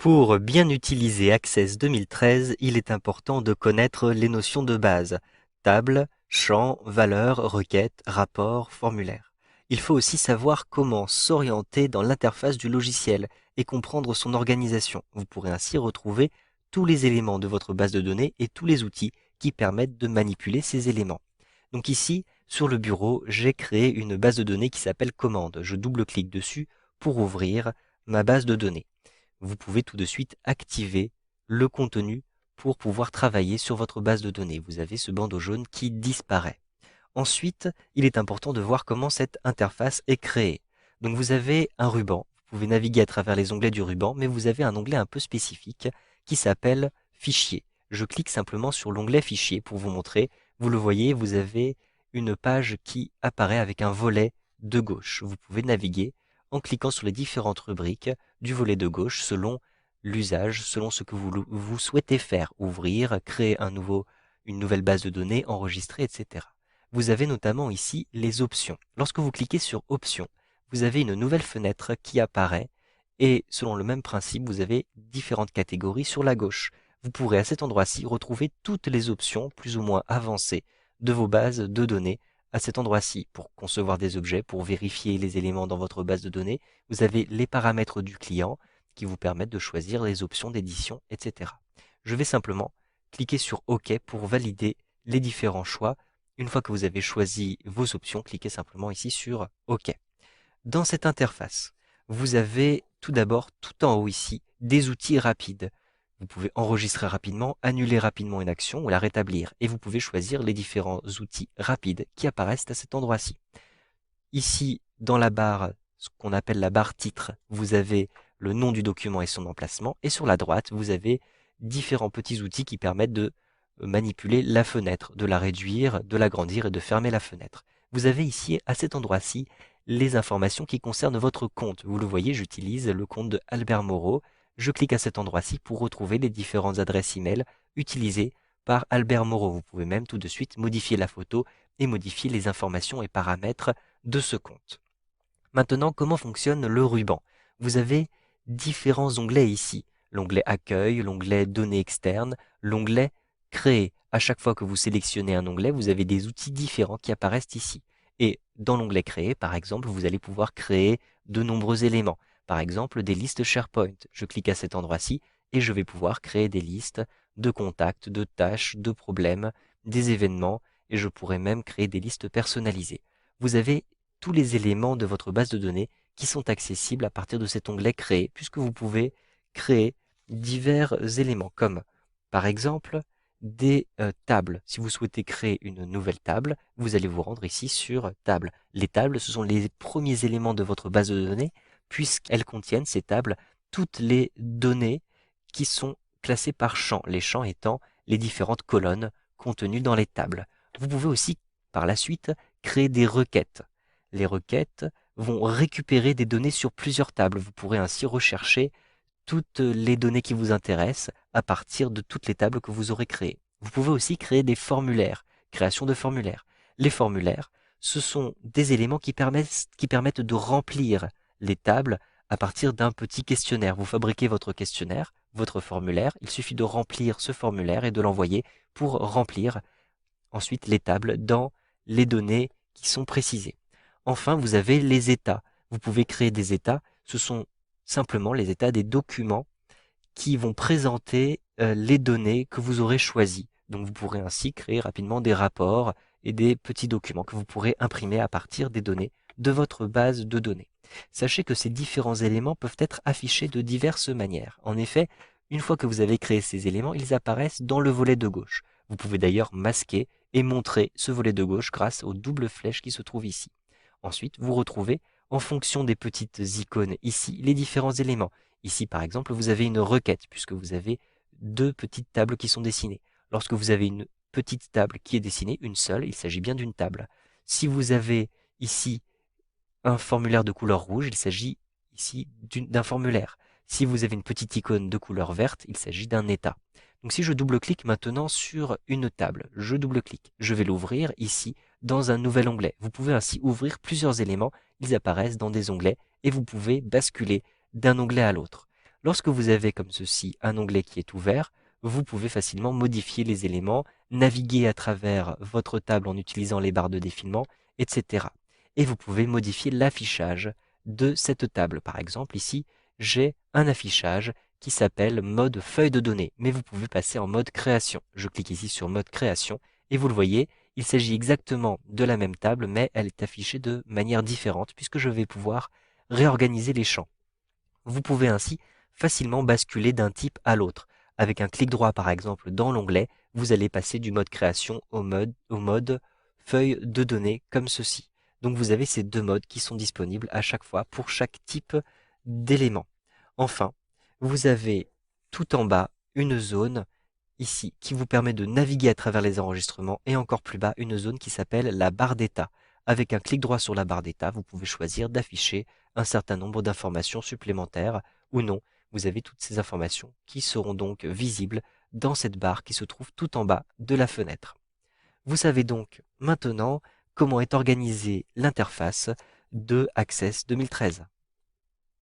Pour bien utiliser Access 2013, il est important de connaître les notions de base: table, champ, valeur, requête, rapport, formulaire. Il faut aussi savoir comment s'orienter dans l'interface du logiciel et comprendre son organisation. Vous pourrez ainsi retrouver tous les éléments de votre base de données et tous les outils qui permettent de manipuler ces éléments. Donc ici, sur le bureau, j'ai créé une base de données qui s'appelle commande. Je double-clique dessus pour ouvrir ma base de données. Vous pouvez tout de suite activer le contenu pour pouvoir travailler sur votre base de données. Vous avez ce bandeau jaune qui disparaît. Ensuite, il est important de voir comment cette interface est créée. Donc vous avez un ruban, vous pouvez naviguer à travers les onglets du ruban, mais vous avez un onglet un peu spécifique qui s'appelle Fichier. Je clique simplement sur l'onglet Fichier pour vous montrer. Vous le voyez, vous avez une page qui apparaît avec un volet de gauche. Vous pouvez naviguer en cliquant sur les différentes rubriques du volet de gauche selon l'usage, selon ce que vous souhaitez faire, ouvrir, créer une nouvelle base de données, enregistrer, etc. Vous avez notamment ici les options. Lorsque vous cliquez sur Options, vous avez une nouvelle fenêtre qui apparaît et selon le même principe, vous avez différentes catégories sur la gauche. Vous pourrez à cet endroit-ci retrouver toutes les options plus ou moins avancées de vos bases de données à cet endroit-ci. Pour concevoir des objets, pour vérifier les éléments dans votre base de données, vous avez les paramètres du client qui vous permettent de choisir les options d'édition, etc. Je vais simplement cliquer sur OK pour valider les différents choix. Une fois que vous avez choisi vos options, cliquez simplement ici sur OK. Dans cette interface, vous avez tout d'abord, tout en haut ici, des outils rapides. Vous pouvez enregistrer rapidement, annuler rapidement une action ou la rétablir. Et vous pouvez choisir les différents outils rapides qui apparaissent à cet endroit-ci. Ici, dans la barre, ce qu'on appelle la barre titre, vous avez le nom du document et son emplacement. Et sur la droite, vous avez différents petits outils qui permettent de manipuler la fenêtre, de la réduire, de l'agrandir et de fermer la fenêtre. Vous avez ici, à cet endroit-ci, les informations qui concernent votre compte. Vous le voyez, j'utilise le compte de Albert Moreau. Je clique à cet endroit-ci pour retrouver les différentes adresses email utilisées par Albert Moreau. Vous pouvez même tout de suite modifier la photo et modifier les informations et paramètres de ce compte. Maintenant, comment fonctionne le ruban? Vous avez différents onglets ici. L'onglet Accueil, l'onglet Données externes, l'onglet Créer. À chaque fois que vous sélectionnez un onglet, vous avez des outils différents qui apparaissent ici. Et dans l'onglet Créer, par exemple, vous allez pouvoir créer de nombreux éléments. Par exemple, des listes SharePoint. Je clique à cet endroit-ci et je vais pouvoir créer des listes de contacts, de tâches, de problèmes, des événements, et je pourrais même créer des listes personnalisées. Vous avez tous les éléments de votre base de données qui sont accessibles à partir de cet onglet Créer, puisque vous pouvez créer divers éléments, comme par exemple des tables. Si vous souhaitez créer une nouvelle table, vous allez vous rendre ici sur Table. Les tables, ce sont les premiers éléments de votre base de données, puisqu'elles contiennent, ces tables, toutes les données qui sont classées par champ, les champs étant les différentes colonnes contenues dans les tables. Vous pouvez aussi, par la suite, créer des requêtes. Les requêtes vont récupérer des données sur plusieurs tables. Vous pourrez ainsi rechercher toutes les données qui vous intéressent à partir de toutes les tables que vous aurez créées. Vous pouvez aussi créer des formulaires, création de formulaires. Les formulaires, ce sont des éléments qui permettent de remplir les tables à partir d'un petit questionnaire. Vous fabriquez votre questionnaire, votre formulaire, il suffit de remplir ce formulaire et de l'envoyer pour remplir ensuite les tables dans les données qui sont précisées. Enfin, vous avez les états. Vous pouvez créer des états. Ce sont simplement les états des documents qui vont présenter les données que vous aurez choisies. Donc vous pourrez ainsi créer rapidement des rapports et des petits documents que vous pourrez imprimer à partir des données de votre base de données. Sachez que ces différents éléments peuvent être affichés de diverses manières. En effet, une fois que vous avez créé ces éléments, ils apparaissent dans le volet de gauche. Vous pouvez d'ailleurs masquer et montrer ce volet de gauche grâce aux doubles flèches qui se trouvent ici. Ensuite, vous retrouvez, en fonction des petites icônes ici, les différents éléments. Ici, par exemple, vous avez une requête, puisque vous avez deux petites tables qui sont dessinées. Lorsque vous avez une petite table qui est dessinée, une seule, il s'agit bien d'une table. Si vous avez ici un formulaire de couleur rouge, il s'agit ici d'un formulaire. Si vous avez une petite icône de couleur verte, il s'agit d'un état. Donc si je double-clique maintenant sur une table, je double-clique, je vais l'ouvrir ici dans un nouvel onglet. Vous pouvez ainsi ouvrir plusieurs éléments, ils apparaissent dans des onglets et vous pouvez basculer d'un onglet à l'autre. Lorsque vous avez comme ceci un onglet qui est ouvert, vous pouvez facilement modifier les éléments, naviguer à travers votre table en utilisant les barres de défilement, etc. Et vous pouvez modifier l'affichage de cette table. Par exemple, ici, j'ai un affichage qui s'appelle mode feuille de données, mais vous pouvez passer en mode création. Je clique ici sur mode création et vous le voyez, il s'agit exactement de la même table, mais elle est affichée de manière différente puisque je vais pouvoir réorganiser les champs. Vous pouvez ainsi facilement basculer d'un type à l'autre. Avec un clic droit par exemple dans l'onglet, vous allez passer du mode création au mode feuille de données comme ceci. Donc vous avez ces deux modes qui sont disponibles à chaque fois pour chaque type d'élément. Enfin, vous avez tout en bas une zone ici qui vous permet de naviguer à travers les enregistrements et encore plus bas une zone qui s'appelle la barre d'état. Avec un clic droit sur la barre d'état, vous pouvez choisir d'afficher un certain nombre d'informations supplémentaires ou non. Vous avez toutes ces informations qui seront donc visibles dans cette barre qui se trouve tout en bas de la fenêtre. Vous savez donc maintenant comment est organisée l'interface de Access 2013.